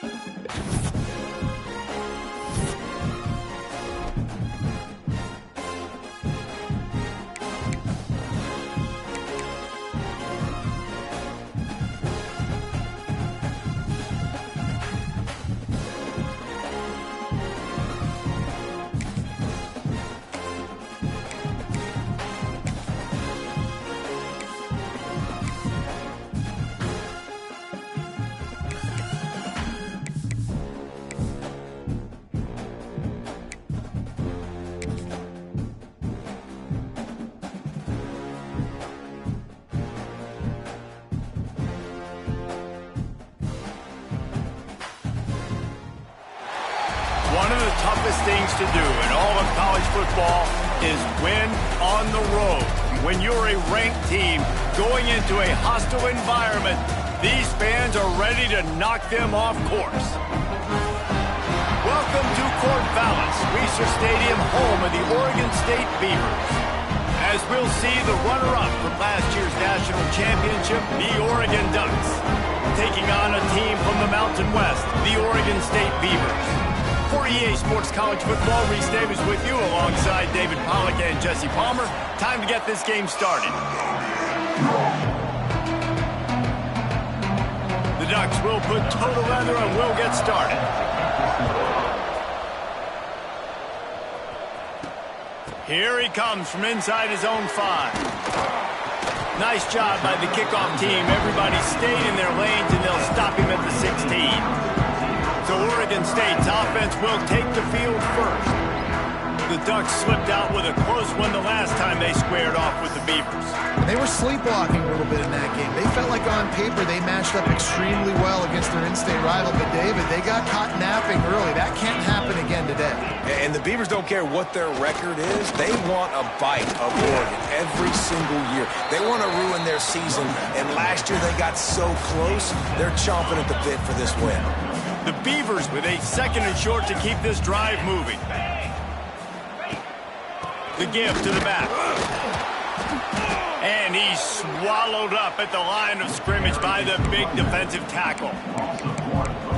One of the toughest things to do in all of college football is win on the road. When you're a ranked team going into a hostile environment, these fans are ready to knock them off course. Welcome to Corvallis, Reser Stadium, home of the Oregon State Beavers. As we'll see the runner-up from last year's national championship, the Oregon Ducks, taking on a team from the Mountain West, the Oregon State Beavers. For EA Sports College Football, Reese Davis with you alongside David Pollack and Jesse Palmer. Time to get this game started. The Ducks will put toe to leather and will get started. Here he comes from inside his own 5. Nice job by the kickoff team. Everybody stayed in their lanes and they'll stop him at the 16. So Oregon State's offense will take the field first. The Ducks slipped out with a close one the last time they squared off with the Beavers. They were sleepwalking a little bit in that game. They felt like on paper they matched up extremely well against their in-state rival. But, David, they got caught napping early. That can't happen again today. And the Beavers don't care what their record is. They want a bite of Oregon every single year. They want to ruin their season. And last year they got so close, they're chomping at the bit for this win. The Beavers with a 2nd and short to keep this drive moving. The give to the back. And he's swallowed up at the line of scrimmage by the big defensive tackle.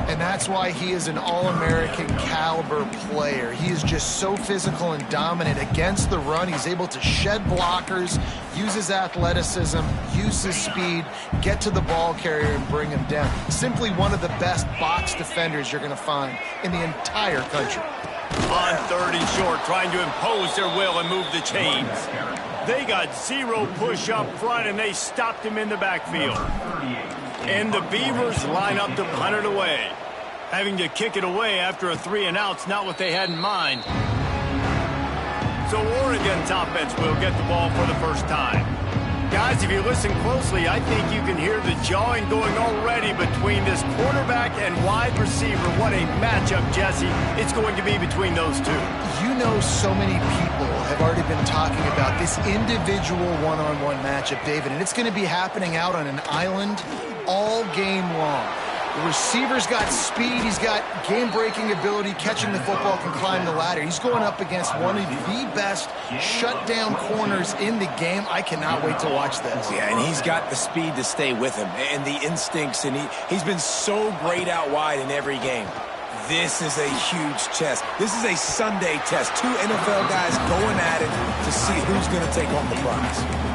And that's why he is an All-American caliber player. He is just so physical and dominant against the run. He's able to shed blockers, use his athleticism, use his speed, get to the ball carrier and bring him down. Simply one of the best box defenders you're going to find in the entire country. On 3rd and short, trying to impose their will and move the chains. They got 0 push up front, and they stopped him in the backfield. And the Beavers line up to punt it away. Having to kick it away after a 3-and-out's not what they had in mind. So Oregon's offense will get the ball for the first time. Guys, if you listen closely, I think you can hear the jawing going already between this quarterback and wide receiver. What a matchup, Jesse, it's going to be between those two. You know, so many people have already been talking about this individual one-on-one matchup, David, and it's going to be happening out on an island all game long. The receiver's got speed, he's got game-breaking ability, catching the football, can climb the ladder. He's going up against one of the best shutdown corners in the game. I cannot wait to watch this. Yeah, and he's got the speed to stay with him and the instincts, and he's been so great out wide in every game. This is a huge test. This is a Sunday test. 2 NFL guys going at it to see who's going to take home the prize.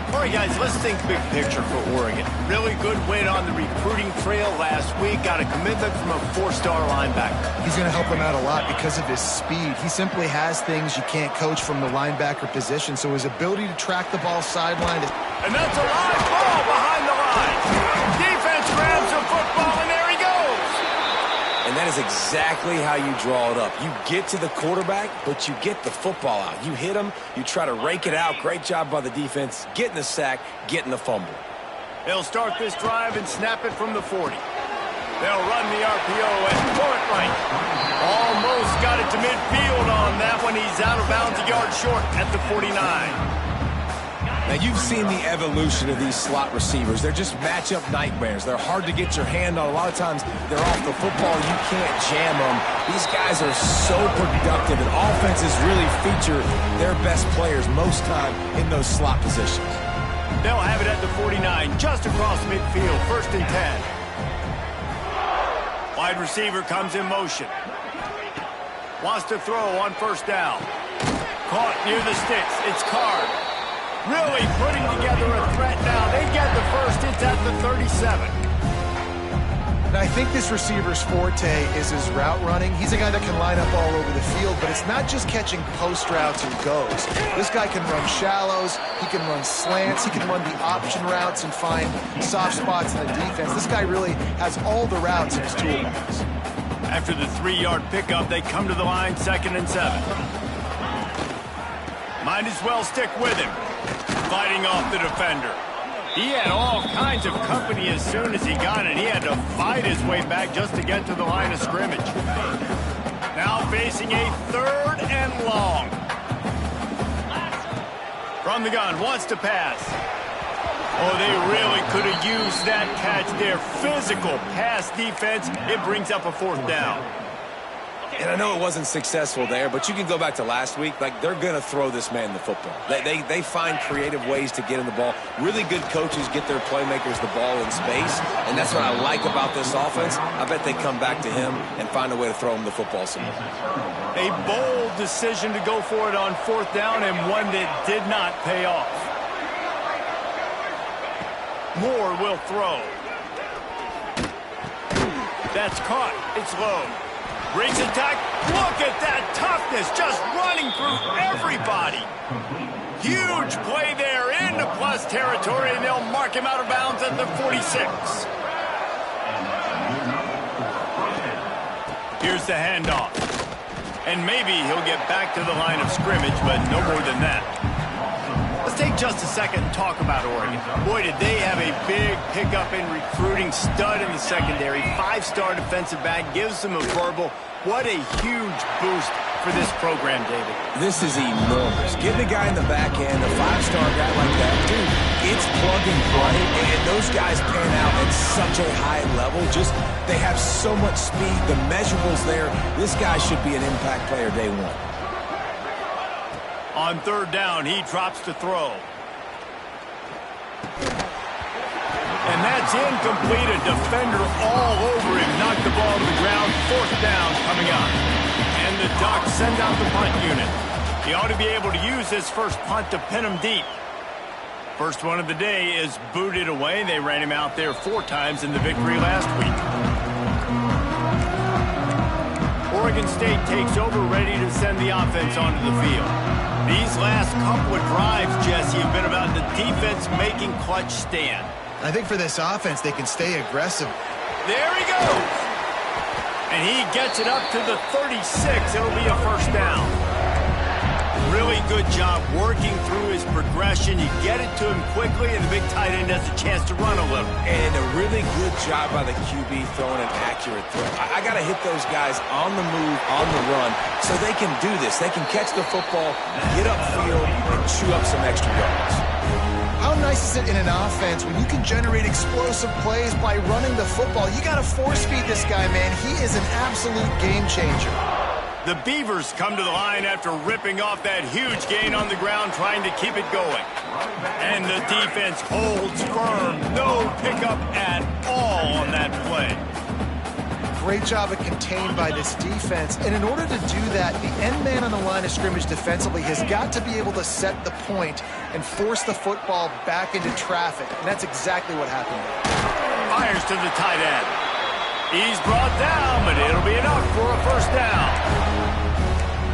All right, guys, let's think big picture for Oregon. Really good win on the recruiting trail last week. Got a commitment from a 4-star linebacker. He's going to help him out a lot because of his speed. He simply has things you can't coach from the linebacker position, so his ability to track the ball sideline. And that's a live ball behind the line. Defense grabs the football, and there he goes. And that is exactly how you draw it up. You get to the quarterback, but you get the football out. You hit him, you try to rake it out. Great job by the defense, getting the sack, getting the fumble. They'll start this drive and snap it from the 40. They'll run the RPO and throw it right. Almost got it to midfield on that one. He's out of bounds a yard short at the 49. Now, you've seen the evolution of these slot receivers. They're just matchup nightmares. They're hard to get your hand on. A lot of times, they're off the football. You can't jam them. These guys are so productive, and offenses really feature their best players most time in those slot positions. They'll have it at the 49, just across midfield, 1st and 10. Wide receiver comes in motion. Wants to throw on first down. Caught near the sticks. It's Card. Really putting together a threat now. They get the first. It's at the 37. And I think this receiver's forte is his route running. He's a guy that can line up all over the field, but it's not just catching post routes and goes. This guy can run shallows, he can run slants, he can run the option routes and find soft spots in the defense. This guy really has all the routes in his toolbox. After the 3-yard pickup, they come to the line, 2nd and 7. Might as well stick with him. Fighting off the defender. He had all kinds of company as soon as he got it. He had to fight his way back just to get to the line of scrimmage. Now facing a 3rd and long. From the gun, wants to pass. Oh, they really could have used that catch there. Physical pass defense. It brings up a 4th down. And I know it wasn't successful there, but you can go back to last week. Like, they're going to throw this man the football. They find creative ways to get him the ball. Really good coaches get their playmakers the ball in space, and that's what I like about this offense. I bet they come back to him and find a way to throw him the football some more. A bold decision to go for it on 4th down, and one that did not pay off. Moore will throw. That's caught. It's low. Brings attack. Look at that toughness, just running through everybody. Huge play there into plus territory, and they'll mark him out of bounds at the 46. Here's the handoff. And maybe he'll get back to the line of scrimmage, but no more than that. Let's take just a second and talk about Oregon. Boy, did they have a big pickup in recruiting. Stud in the secondary. 5-star defensive back. Gives them a verbal. What a huge boost for this program, David. This is enormous. Getting a guy in the back end, a 5-star guy like that, dude, it's plug and play, and those guys pan out at such a high level. Just, they have so much speed. The measurables there. This guy should be an impact player day one. On 3rd down, he drops to throw. And that's incomplete. A defender all over him. Knocked the ball to the ground. 4th down coming up. And the Ducks send out the punt unit. He ought to be able to use this first punt to pin him deep. First one of the day is booted away. They ran him out there 4 times in the victory last week. Oregon State takes over, ready to send the offense onto the field. These last couple of drives, Jesse, have been about the defense making clutch stand. I think for this offense, they can stay aggressive. There he goes. And he gets it up to the 36. It'll be a 1st down. Really good job working through his progression. You get it to him quickly, and the big tight end has a chance to run a little. And a really good job by the QB throwing an accurate throw. I got to hit those guys on the move, on the run, so they can do this. They can catch the football, get upfield, and chew up some extra yards. How nice is it in an offense when you can generate explosive plays by running the football? You got to force feed this guy, man. He is an absolute game changer. The Beavers come to the line after ripping off that huge gain on the ground, trying to keep it going. And the defense holds firm. No pickup at all on that play. Great job of contained by this defense. And in order to do that, the end man on the line of scrimmage defensively has got to be able to set the point and force the football back into traffic. And that's exactly what happened. Fires to the tight end. He's brought down, but it'll be enough for a 1st down.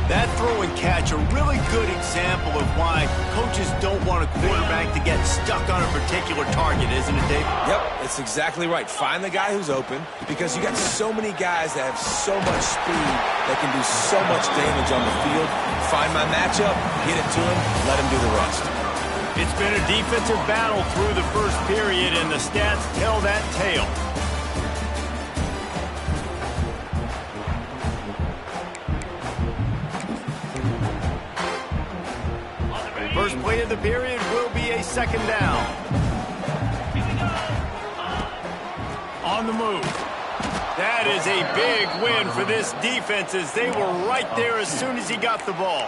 That throw and catch, a really good example of why coaches don't want a quarterback to get stuck on a particular target, isn't it, Dave? Yep, it's exactly right. Find the guy who's open, because you got so many guys that have so much speed that can do so much damage on the field. Find my matchup, get it to him, let him do the rest. It's been a defensive battle through the first period, and the stats tell that tale. First play of the period will be a 2nd down. On the move. That is a big win for this defense, as they were right there as soon as he got the ball.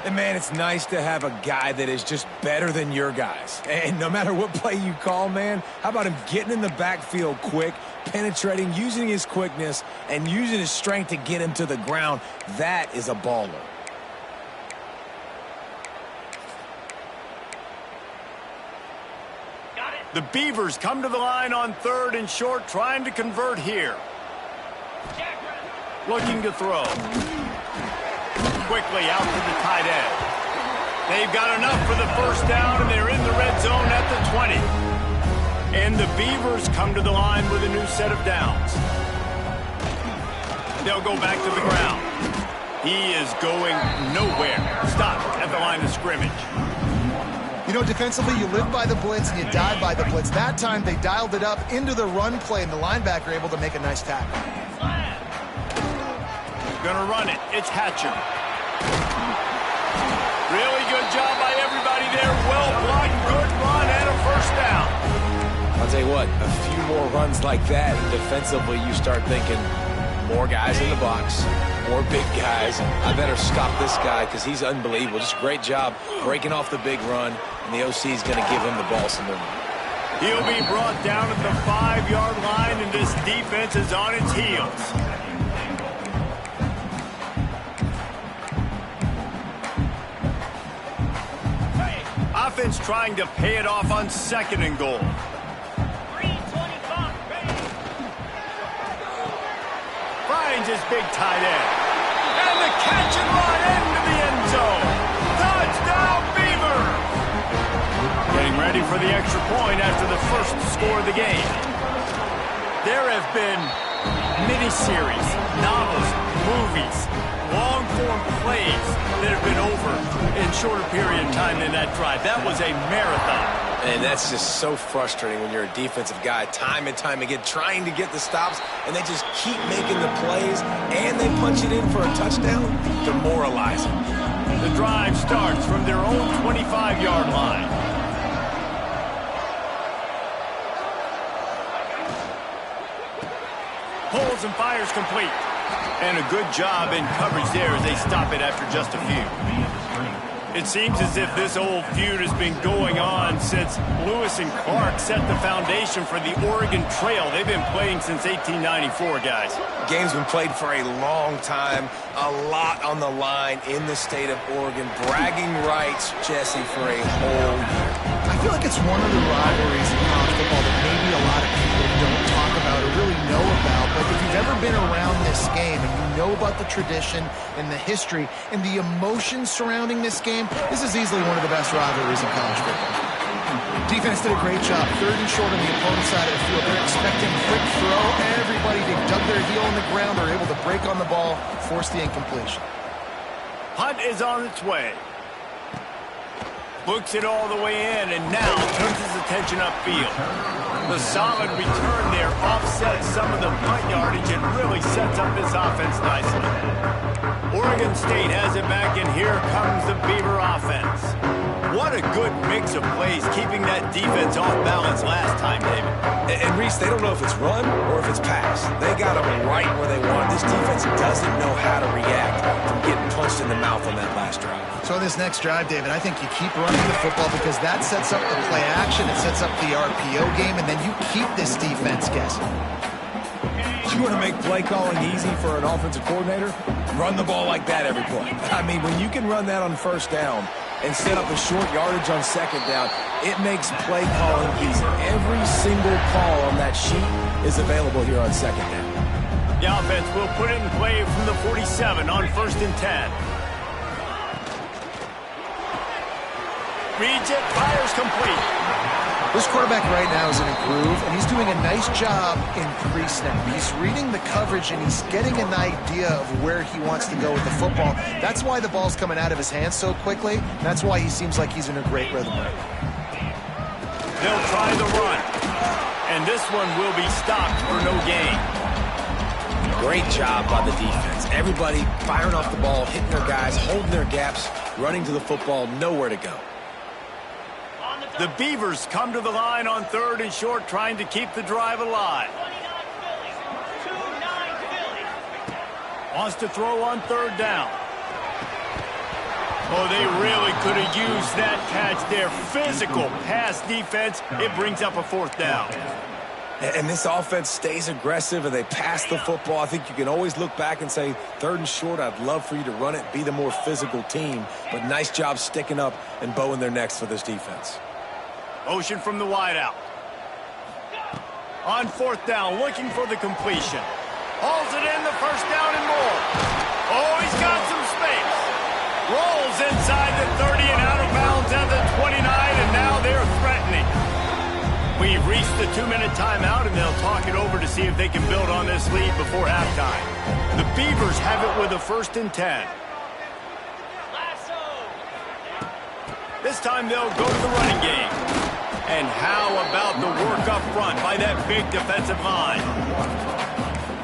And, man, it's nice to have a guy that is just better than your guys. And no matter what play you call, man, how about him getting in the backfield quick, penetrating, using his quickness, and using his strength to get him to the ground? That is a baller. The Beavers come to the line on 3rd and short, trying to convert here. Looking to throw. Quickly out to the tight end. They've got enough for the first down, and they're in the red zone at the 20. And the Beavers come to the line with a new set of downs. They'll go back to the ground. He is going nowhere. Stop at the line of scrimmage. You know, defensively, you live by the blitz and you die by the blitz. That time, they dialed it up into the run play, and the linebacker able to make a nice tackle. Gonna run it. It's Hatcher. Really good job by everybody there. Well blocked, good run, and a first down. I'll tell you what, a few more runs like that, and defensively you start thinking, more guys in the box, more big guys. I better stop this guy because he's unbelievable. Just a great job breaking off the big run, and the OC is going to give him the ball some more. He'll be brought down at the 5-yard line, and this defense is on its heels. Offense trying to pay it off on 2nd and goal. Finds his big tight end. And the catch and run into the end zone. Touchdown, Beaver! Getting ready for the extra point after the first score of the game. There have been miniseries, novels, movies, long-form plays that have been over in shorter period of time than that drive. That was a marathon. And that's just so frustrating when you're a defensive guy, time and time again, trying to get the stops, and they just keep making the plays, and they punch it in for a touchdown. Demoralizing. The drive starts from their own 25-yard line. Pulls and fires complete. And a good job in coverage there as they stop it after just a few. It seems as if this old feud has been going on since Lewis and Clark set the foundation for the Oregon Trail. They've been playing since 1894, guys. Game's been played for a long time, a lot on the line in the state of Oregon. Bragging rights, Jesse, for a whole year. I feel like it's one of the rivalries in college football that maybe a lot of people don't talk about or really know about. But if you've ever been around this game and you know about the tradition and the history and the emotion surrounding this game, this is easily one of the best rivalries in college football. Defense did a great job. 3rd and short on the opponent's side of the field. They're expecting quick throw. Everybody, they dug their heel on the ground. They're able to break on the ball, force the incompletion. Hunt is on its way. Books it all the way in, and now turns his attention upfield. The solid return there offsets some of the punt yardage and really sets up this offense nicely. Oregon State has it back, and here comes the Beaver offense. What a good mix of plays, keeping that defense off balance last time, David. And Reese, they don't know if it's run or if it's pass. They got them right where they want. This defense doesn't know how to react from getting punched in the mouth on that last drive. So this next drive, David, I think you keep running the football because that sets up the play action, it sets up the RPO game, and then you keep this defense guessing. You want to make play calling easy for an offensive coordinator? Run the ball like that every play. I mean, when you can run that on first down and set up a short yardage on second down, it makes play calling easy. Every single call on that sheet is available here on second down. The offense will put it in play from the 47 on 1st and 10. Reads it, fires complete. This quarterback right now is in a groove, and he's doing a nice job in pre-snap. He's reading the coverage, and he's getting an idea of where he wants to go with the football. That's why the ball's coming out of his hands so quickly. That's why he seems like he's in a great rhythm right now. They'll try the run, and this one will be stopped for no gain. Great job by the defense. Everybody firing off the ball, hitting their guys, holding their gaps, running to the football, nowhere to go. The Beavers come to the line on 3rd and short, trying to keep the drive alive. Wants to throw on 3rd down. Oh, they really could have used that catch there. Physical pass defense. It brings up a 4th down. And this offense stays aggressive and they pass the football. I think you can always look back and say, 3rd and short, I'd love for you to run it, be the more physical team. But nice job sticking up and bowing their necks for this defense. Motion from the wideout. On 4th down, looking for the completion. Hauls it in, the 1st down and more. Oh, he's got some space. Rolls inside the 30 and out of bounds at the 29, and now they're threatening. We've reached the 2-minute timeout, and they'll talk it over to see if they can build on this lead before halftime. The Beavers have it with a 1st and 10. This time they'll go to the running game. And how about the work up front by that big defensive line?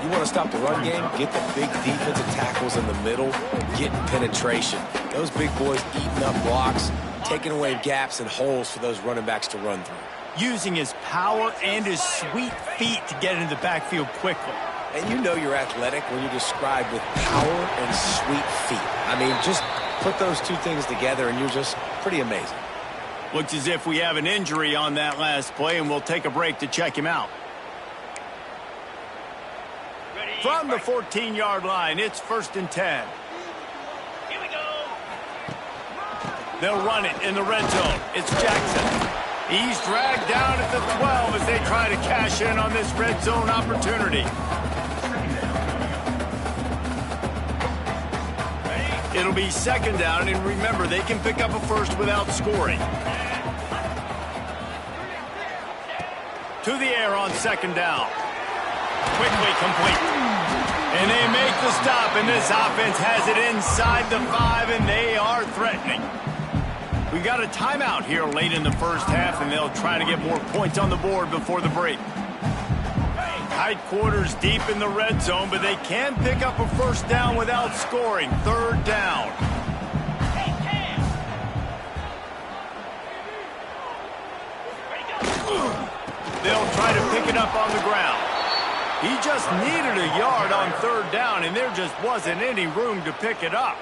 You want to stop the run game, get the big defensive tackles in the middle, get penetration. Those big boys eating up blocks, taking away gaps and holes for those running backs to run through. Using his power and his sweet feet to get into the backfield quickly. And you know you're athletic when you're described with power and sweet feet. I mean, just put those two things together and you're just pretty amazing. Looks as if we have an injury on that last play, and we'll take a break to check him out. From the 14-yard line, it's 1st and 10. Here we go. They'll run it in the red zone. It's Jackson. He's dragged down at the 12 as they try to cash in on this red zone opportunity. It'll be 2nd down, and remember, they can pick up a 1st without scoring. To the air on 2nd down. Quickly complete. And they make the stop, and this offense has it inside the 5, and they are threatening. We got a timeout here late in the 1st half, and they'll try to get more points on the board before the break. Tight quarters deep in the red zone, but they can pick up a 1st down without scoring. 3rd down. They'll try to pick it up on the ground. He just needed a yard on 3rd down, and there just wasn't any room to pick it up.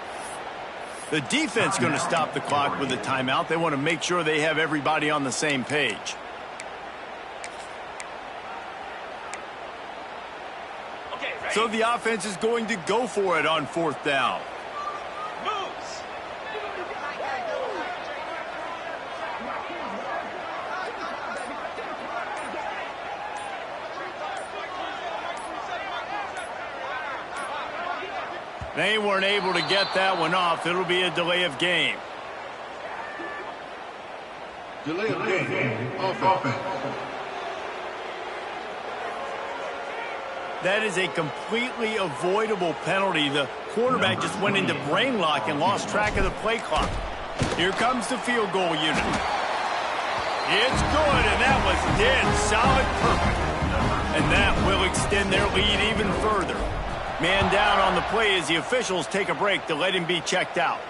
The defense going to stop the clock with a timeout. They want to make sure they have everybody on the same page. So the offense is going to go for it on 4th down. Moves. They weren't able to get that one off. It'll be a delay of game. Delay of game. Offense. That is a completely avoidable penalty. The quarterback just went into brain lock and lost track of the play clock. Here comes the field goal unit. It's good, and that was dead solid perfect. And that will extend their lead even further. Man down on the play as the officials take a break to let him be checked out.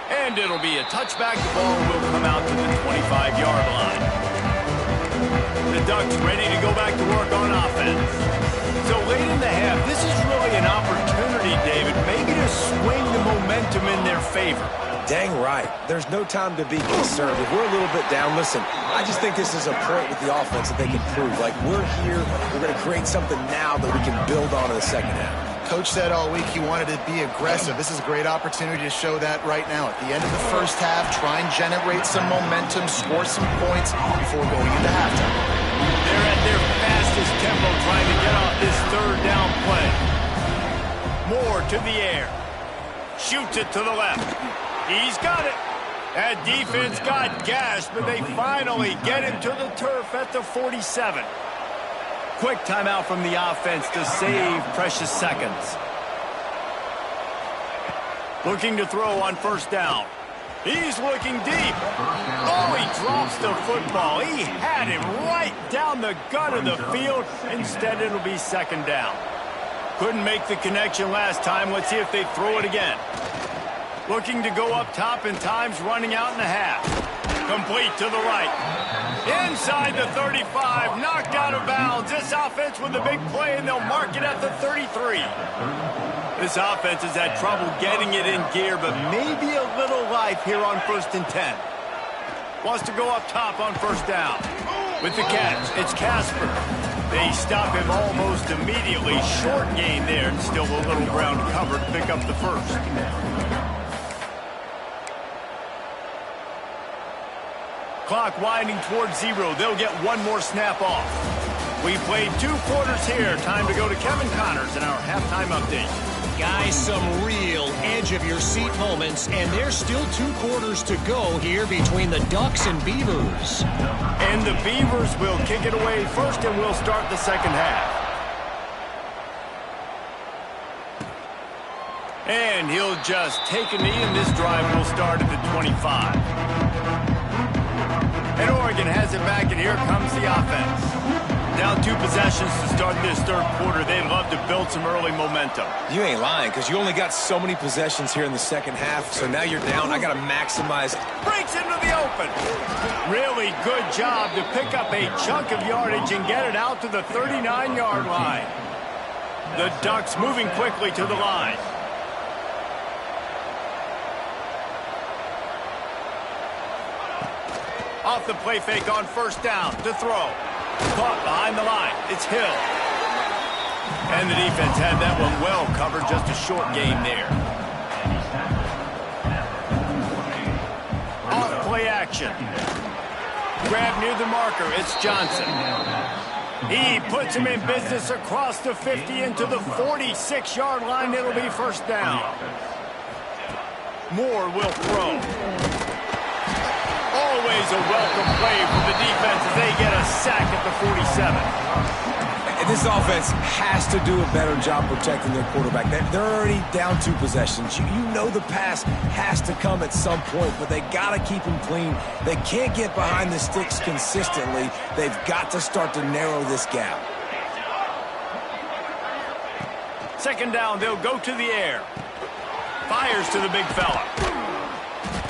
And it'll be a touchback. The ball will come out to the 25-yard line. The Ducks ready to go back to work on offense. So late in the half, this is really an opportunity, David, maybe to swing the momentum in their favor. Dang right. There's no time to be concerned. If we're a little bit down, listen, I just think this is a point with the offense that they can prove. Like, we're here, we're going to create something now that we can build on in the 2nd half. Coach said all week he wanted to be aggressive. This is a great opportunity to show that right now. At the end of the 1st half, try and generate some momentum, score some points before going into halftime. They're at their fastest tempo trying to get off this 3rd down play. Moore to the air. Shoots it to the left. He's got it. That defense got gashed, but they finally get him to the turf at the 47. Quick timeout from the offense to save precious seconds. Looking to throw on 1st down. He's looking deep. Oh, he drops the football. He had him right down the gut of the field. Instead, it'll be 2nd down. Couldn't make the connection last time. Let's see if they throw it again. Looking to go up top, and time's running out in the half. Complete to the right. Inside the 35, knocked out of bounds. This offense with a big play, and they'll mark it at the 33. This offense has had trouble getting it in gear, but maybe a little life here on 1st and 10. Wants to go up top on 1st down. With the catch, it's Casper. They stop him almost immediately. Short gain there, and still a little ground covered to pick up the first. Clock winding towards 0. They'll get one more snap off. We played 2 quarters here. Time to go to Kevin Connors in our halftime update. Guys, some real edge-of-your-seat moments, and there's still 2 quarters to go here between the Ducks and Beavers. And the Beavers will kick it away first, and we'll start the second half. And he'll just take a knee, and this drive will start at the 25. And Oregon has it back, and here comes the offense. Down 2 possessions to start this 3rd quarter. They'd love to build some early momentum. You ain't lying, because you only got so many possessions here in the 2nd half, so now you're down. I got to maximize. Breaks into the open. Really good job to pick up a chunk of yardage and get it out to the 39-yard line. The Ducks moving quickly to the line. Off the play fake on 1st down to throw. Caught behind the line. It's Hill. And the defense had that one well covered. Just a short gain there. Off play action. Grab near the marker. It's Johnson. He puts him in business across the 50 into the 46-yard line. It'll be 1st down. Moore will throw. Always a welcome play for the defense as they get a sack at the 47. And this offense has to do a better job protecting their quarterback. They're already down 2 possessions. You know the pass has to come at some point, but they got to keep him clean. They can't get behind the sticks consistently. They've got to start to narrow this gap. 2nd down, they'll go to the air. Fires to the big fella.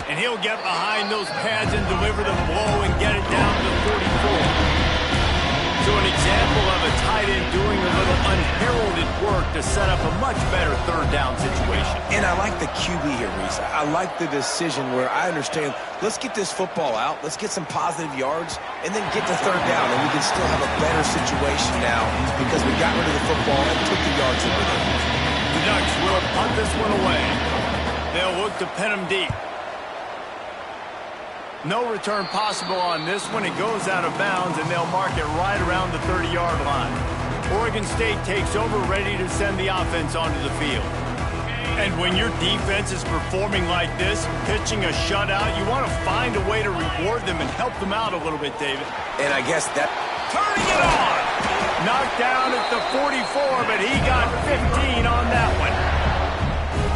And he'll get behind those pads and deliver the blow and get it down to the 44. So an example of a tight end doing a little unheralded work to set up a much better 3rd down situation. And I like the QB here, Reese. I like the decision where I understand, let's get this football out, let's get some positive yards, and then get to 3rd down, and we can still have a better situation now because we got rid of the football and took the yards over there. The Ducks will punt this one away. They'll look to pin him deep. No return possible on this one. It goes out of bounds, and they'll mark it right around the 30-yard line. Oregon State takes over, ready to send the offense onto the field. And when your defense is performing like this, pitching a shutout, you want to find a way to reward them and help them out a little bit, David. And I guess that... Turning it on! Knocked down at the 44, but he got 15 on that one.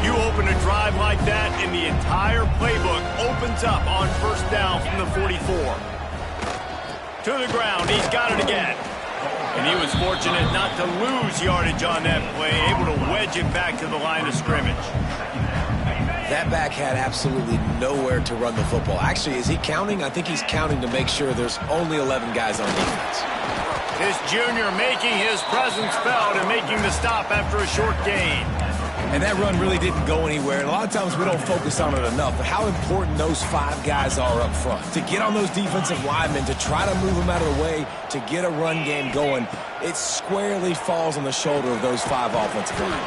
You open a drive like that, and the entire playbook opens up on 1st down from the 44. To the ground, he's got it again. And he was fortunate not to lose yardage on that play, able to wedge it back to the line of scrimmage. That back had absolutely nowhere to run the football. Actually, is he counting? I think he's counting to make sure there's only 11 guys on defense. This junior making his presence felt and making the stop after a short gain. And that run really didn't go anywhere. And a lot of times we don't focus on it enough, but how important those 5 guys are up front. To get on those defensive linemen, to try to move them out of the way, to get a run game going, it squarely falls on the shoulder of those 5 offensive linemen.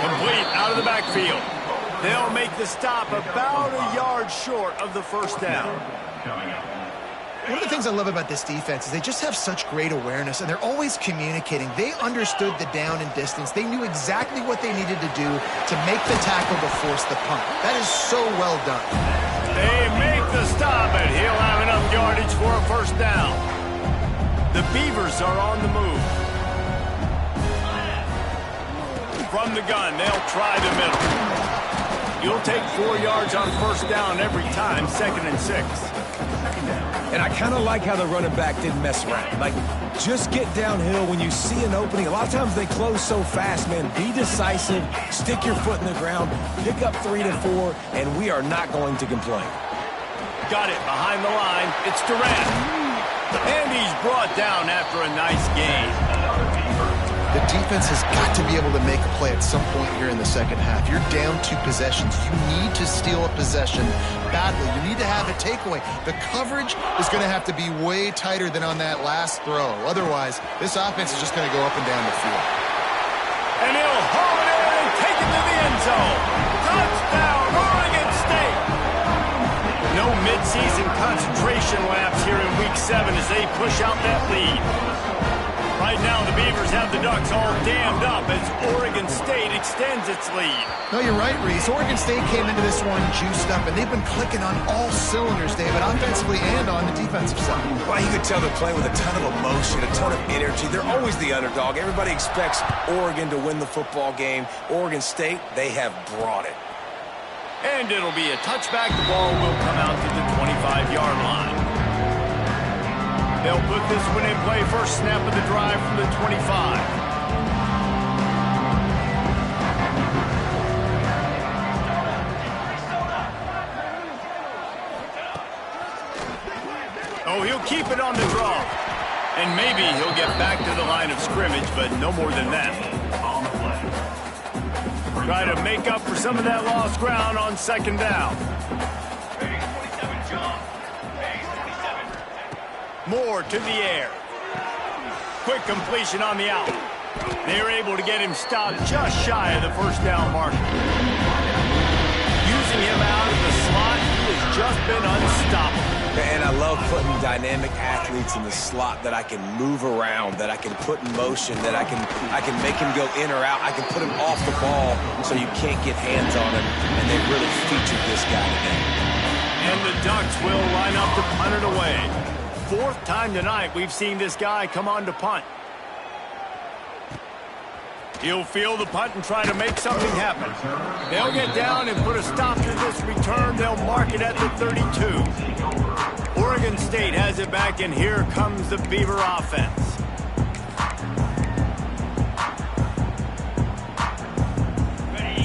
Complete out of the backfield. They'll make the stop about a yard short of the 1st down. One of the things I love about this defense is they just have such great awareness, and they're always communicating. They understood the down and distance. They knew exactly what they needed to do to make the tackle to force the punt. That is so well done. They make the stop, and he'll have enough yardage for a 1st down. The Beavers are on the move. From the gun, they'll try the middle. You'll take 4 yards on 1st down every time, 2nd and 6. And I kind of like how the running back didn't mess around. Like, just get downhill when you see an opening. A lot of times they close so fast, man. Be decisive, stick your foot in the ground, pick up 3 to 4, and we are not going to complain. Got it behind the line. It's Durant. And he's brought down after a nice gain. The defense has got to be able to make a play at some point here in the second half. You're down 2 possessions. You need to steal a possession badly. You need to have a takeaway. The coverage is going to have to be way tighter than on that last throw. Otherwise, this offense is just going to go up and down the field. And he'll haul it in and take it to the end zone. Touchdown, Oregon State. No midseason concentration laps here in Week 7 as they push out that lead. Right now, the Beavers have the Ducks all dammed up as Oregon State extends its lead. No, you're right, Reese. Oregon State came into this one juiced up, and they've been clicking on all cylinders, David, offensively and on the defensive side. Well, you can tell they're playing with a ton of emotion, a ton of energy. They're always the underdog. Everybody expects Oregon to win the football game. Oregon State, they have brought it. And it'll be a touchback. The ball will come out to the 25-yard line. They'll put this one in play. First snap of the drive from the 25. Oh, he'll keep it on the draw. And maybe he'll get back to the line of scrimmage, but no more than that. Try to make up for some of that lost ground on second down. Moore to the air. Quick completion on the out. They're able to get him stopped just shy of the first down mark. Using him out of the slot, he has just been unstoppable. And I love putting dynamic athletes in the slot that I can move around, that I can put in motion, that I can make him go in or out. I can put him off the ball so you can't get hands on him. And they really featured this guy today. And the Ducks will line up to punt it away. 4th time tonight we've seen this guy come on to punt. He'll field the punt and try to make something happen. They'll get down and put a stop to this return. They'll mark it at the 32. Oregon State has it back, and here comes the Beaver offense.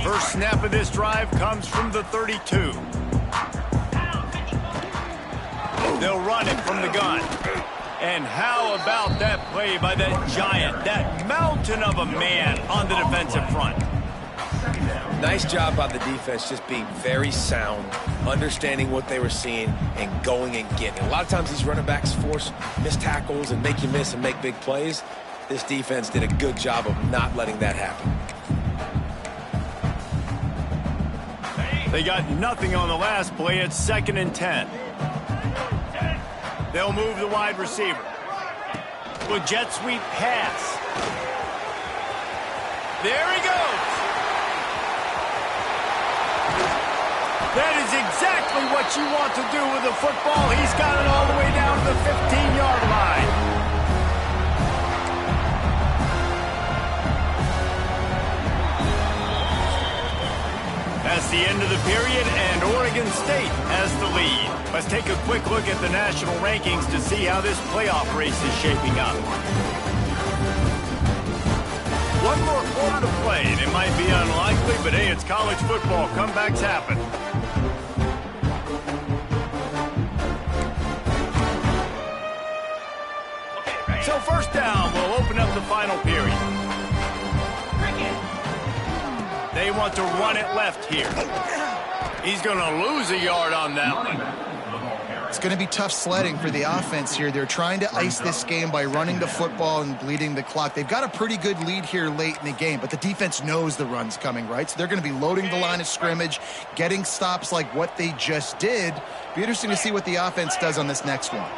First snap of this drive comes from the 32. They'll run it from the gun. And how about that play by that giant, that mountain of a man on the defensive front? Nice job by the defense, just being very sound, understanding what they were seeing, and going and getting it. A lot of times these running backs force missed tackles and make you miss and make big plays. This defense did a good job of not letting that happen. They got nothing on the last play. It's 2nd and 10. They'll move the wide receiver. With jet sweep pass. There he goes. That is exactly what you want to do with the football. He's got it all the way down to the 15-yard line. That's the end of the period, and Oregon State has the lead. Let's take a quick look at the national rankings to see how this playoff race is shaping up. One more quarter to play, and it might be unlikely, but hey, it's college football. Comebacks happen. So first down, we'll open up the final period. They want to run it left here. He's going to lose a yard on that one. It's going to be tough sledding for the offense here. They're trying to ice this game by running the football and bleeding the clock. They've got a pretty good lead here late in the game, but the defense knows the run's coming, right? So they're going to be loading the line of scrimmage, getting stops like what they just did. Be interesting to see what the offense does on this next one.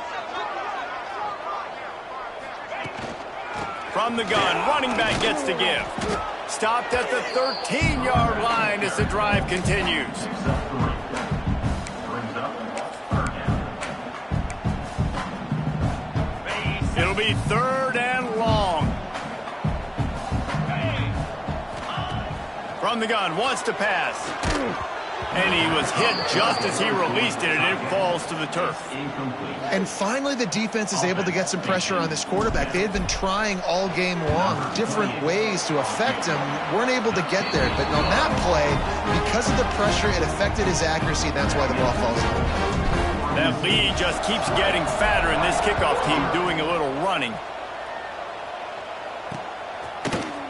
From the gun, running back gets to give. Stopped at the 13-yard line as the drive continues. It'll be 3rd and long. From the gun, wants to pass. And he was hit just as he released it, and it falls to the turf. And finally, the defense is able to get some pressure on this quarterback. They had been trying all game long different ways to affect him, weren't able to get there. But on that play, because of the pressure, it affected his accuracy, and that's why the ball falls out. That lead just keeps getting fatter, and this kickoff team doing a little running.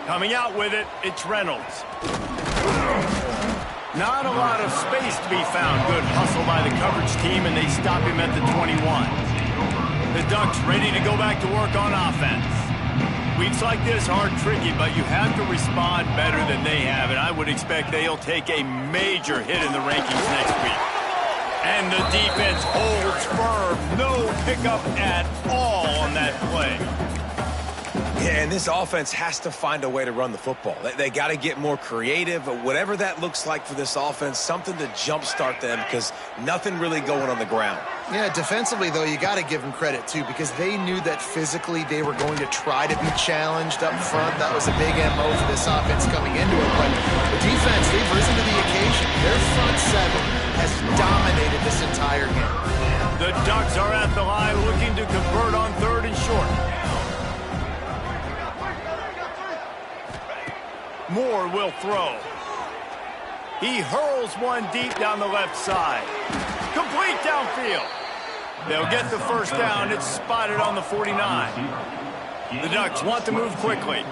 Coming out with it, it's Reynolds. Not a lot of space to be found. Good hustle by the coverage team, and they stop him at the 21. The Ducks ready to go back to work on offense. Weeks like this are tricky, but you have to respond better than they have, and I would expect they'll take a major hit in the rankings next week. And the defense holds firm. No pickup at all on that play. Yeah, and this offense has to find a way to run the football. They got to get more creative, but whatever that looks like for this offense, something to jumpstart them because nothing really going on the ground. Yeah, defensively, though, you got to give them credit, too, because they knew that physically they were going to try to be challenged up front. That was a big MO for this offense coming into it. But the defense, they've risen to the occasion. Their front seven has dominated this entire game. The Ducks are at the line looking to convert on 3rd and short. Moore will throw. He hurls one deep down the left side. Complete downfield. They'll get the first down. It's spotted on the 49. The Ducks want to move quickly.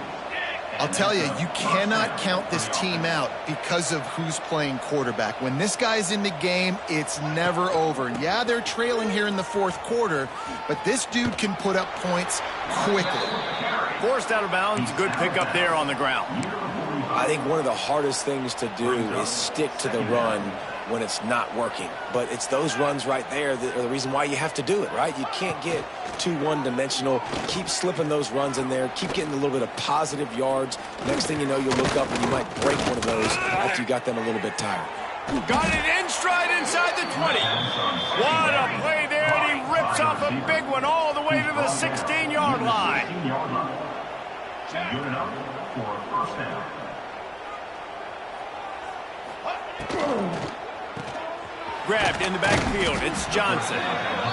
I'll tell you, you cannot count this team out because of who's playing quarterback. When this guy's in the game, it's never over. Yeah, they're trailing here in the 4th quarter, but this dude can put up points quickly. Forced out of bounds. Good pickup there on the ground. I think one of the hardest things to do is stick to the run when it's not working. But it's those runs right there that are the reason why you have to do it, right? You can't get too one-dimensional. Keep slipping those runs in there. Keep getting a little bit of positive yards. Next thing you know, you'll look up and you might break one of those after you got them a little bit tired. Got it in stride inside the 20. What a play there, and he rips off a big one all the way to the 16-yard line. Good enough for a first down. Grabbed in the backfield. It's Johnson.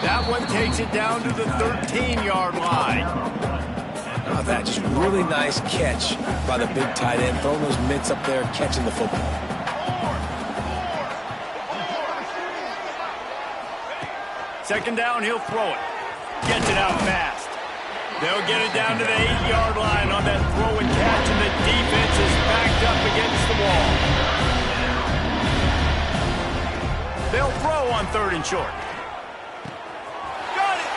That one takes it down to the 13-yard line. Oh, that just really nice catch by the big tight end. Throwing those mitts up there, catching the football. Second down, he'll throw it. Gets it out fast. They'll get it down to the 8-yard line on that throw and catch, and the defense is backed up against the wall. They'll throw on 3rd and short. Got it!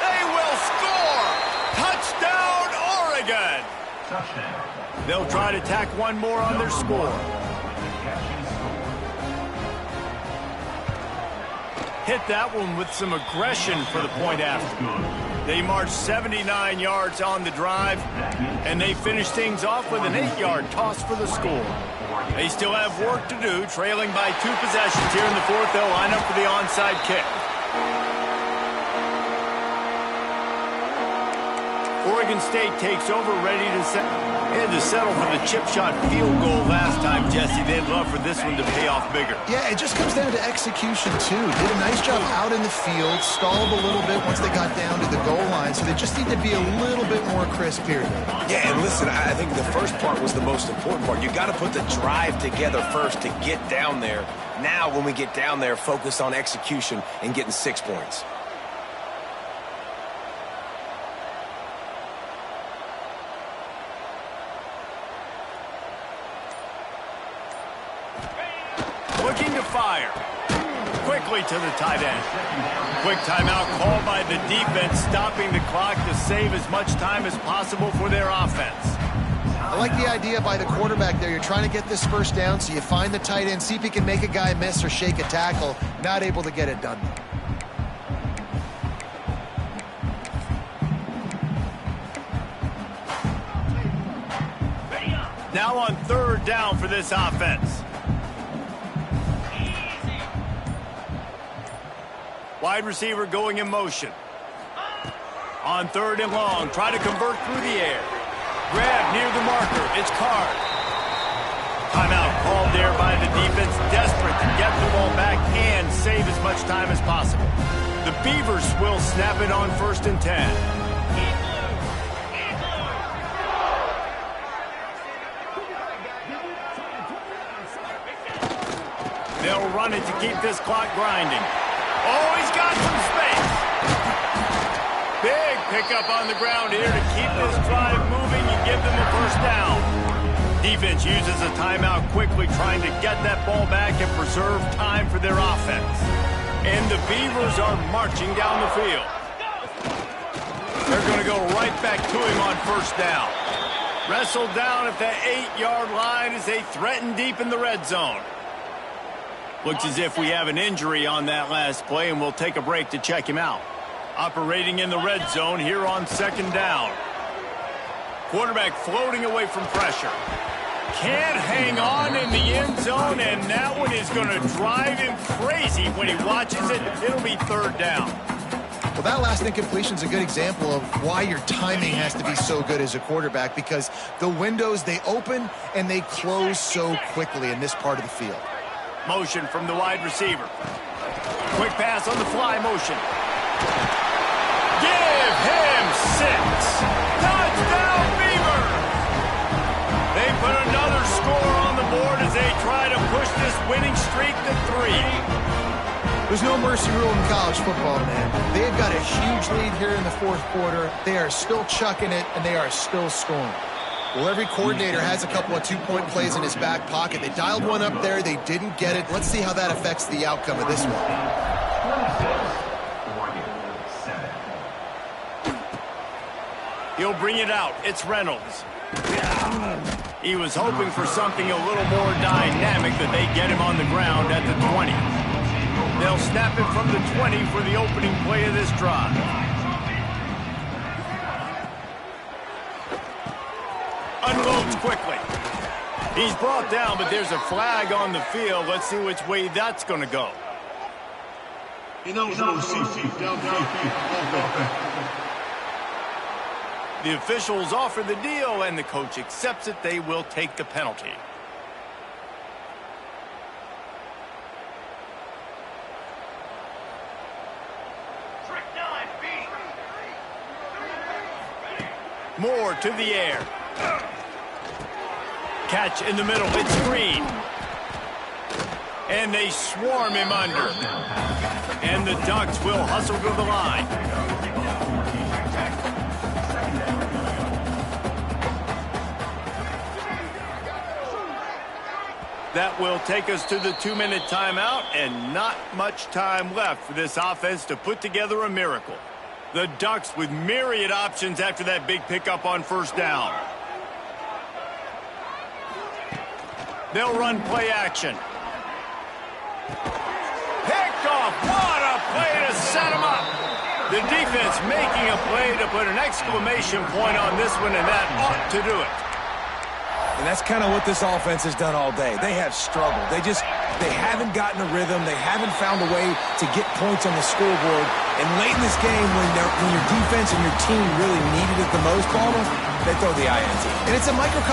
They will score! Touchdown, Oregon! Touchdown. They'll try to tack one more on their score. Hit that one with some aggression for the point after. They marched 79 yards on the drive, and they finished things off with an 8-yard toss for the score. They still have work to do, trailing by 2 possessions here in the 4th. They'll line up for the onside kick. Oregon State takes over, ready to settle for the chip shot field goal last time, Jesse. They'd love for this one to pay off bigger. Yeah, it just comes down to execution, too. Did a nice job out in the field, stalled a little bit once they got down to the goal line, so they just need to be a little bit more crisp here. Yeah, and listen, I think the first part was the most important part. You got to put the drive together first to get down there. Now, when we get down there, focus on execution and getting 6 points. Looking to fire. Quickly to the tight end. Quick timeout called by the defense, stopping the clock to save as much time as possible for their offense. I like the idea by the quarterback there. You're trying to get this first down, so you find the tight end, see if he can make a guy miss or shake a tackle. Not able to get it done. Now on 3rd down for this offense. Wide receiver going in motion. On 3rd and long, try to convert through the air. Grab near the marker. It's Card. Timeout called there by the defense, desperate to get the ball back and save as much time as possible. The Beavers will snap it on 1st and 10. They'll run it to keep this clock grinding. Oh, he's got some space. Big pickup on the ground here to keep this drive moving and give them a first down. Defense uses a timeout quickly, trying to get that ball back and preserve time for their offense. And the Beavers are marching down the field. They're going to go right back to him on first down. Wrestled down at the 8-yard line as they threaten deep in the red zone. Looks as if we have an injury on that last play, and we'll take a break to check him out. Operating in the red zone here on second down. Quarterback floating away from pressure. Can't hang on in the end zone, and that one is going to drive him crazy when he watches it. It'll be third down. Well, that last incompletion is a good example of why your timing has to be so good as a quarterback, because the windows, they open and they close so quickly in this part of the field. Motion from the wide receiver. Quick pass on the fly motion. Give him 6. Touchdown, Beaver! They put another score on the board as they try to push this winning streak to 3. There's no mercy rule in college football, man. They've got a huge lead here in the fourth quarter. They are still chucking it, and they are still scoring. Well, every coordinator has a couple of two-point plays in his back pocket. They dialed one up there. They didn't get it. Let's see how that affects the outcome of this one. He'll bring it out. It's Reynolds. He was hoping for something a little more dynamic, that they get him on the ground at the 20. They'll snap it from the 20 for the opening play of this drive. Unloads quickly. He's brought down, but there's a flag on the field. Let's see which way that's going to go. The officials offer the deal, and the coach accepts it. They will take the penalty. Moore to the air. Catch in the middle. It's Green. And they swarm him under. And the Ducks will hustle to the line. That will take us to the 2-minute timeout, and not much time left for this offense to put together a miracle. The Ducks with myriad options after that big pickup on first down. They'll run play action. Picked off. What a play to set him up. The defense making a play to put an exclamation point on this one, and that ought to do it. And that's kind of what this offense has done all day. They have struggled. They haven't gotten a rhythm. They haven't found a way to get points on the scoreboard. And late in this game, when your defense and your team really needed it the most, Palmer, they throw the INT. And it's a microcosm